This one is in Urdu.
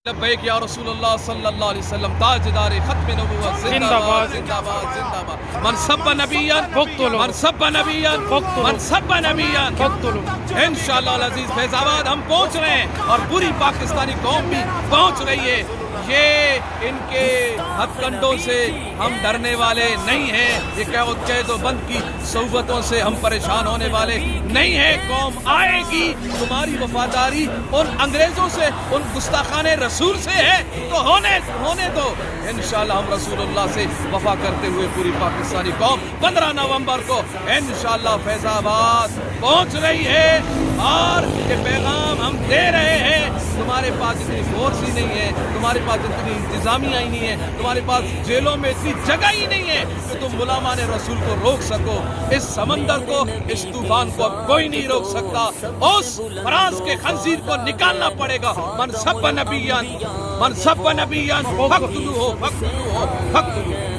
لبیک یا رسول اللہ صلی اللہ علیہ وسلم تاجدار ختم نبوت زندہ باد زندہ باد زندہ باد من سب نبیاں فاقتلوا من سب نبیاں فاقتلوا من سب نبیاں فاقتلوا انشاءاللہ العزیز فیض آباد ہم پہنچ رہے ہیں اور پوری پاکستانی قوم بھی پہنچ رہی ہے. یہ ان کے ہتھ کنڈوں سے ہم ڈرنے والے نہیں ہیں. یہ قید و بند کی صحبتوں سے ہم پریشان ہونے والے نہیں ہیں. قوم آئے گی. تمہاری وفاداری ان انگریزوں سے ان گستاخان رسول سے ہے تو ہونے دو. انشاءاللہ ہم رسول اللہ سے وفا کرتے ہوئے پوری پاکستانی قوم 15 نومبر کو انشاءاللہ فیض آباد پہنچ رہی ہے. اور یہ پیغام ہم دے رہے ہیں. تمہارے پاس اتنی فورس ہی نہیں ہے, تمہارے پاس اتنی انتظامیہ ہی نہیں ہے, تمہارے پاس جیلوں میں اتنی جگہ ہی نہیں ہے کہ تم غلامان رسول کو روک سکو. اس سمندر کو, اس طوفان کو اب کوئی نہیں روک سکتا. اس فرانس کے خنزیر کو نکالنا پڑے گا. من سب نبیان فقتلوہ فقتلوہ فقتلوہ.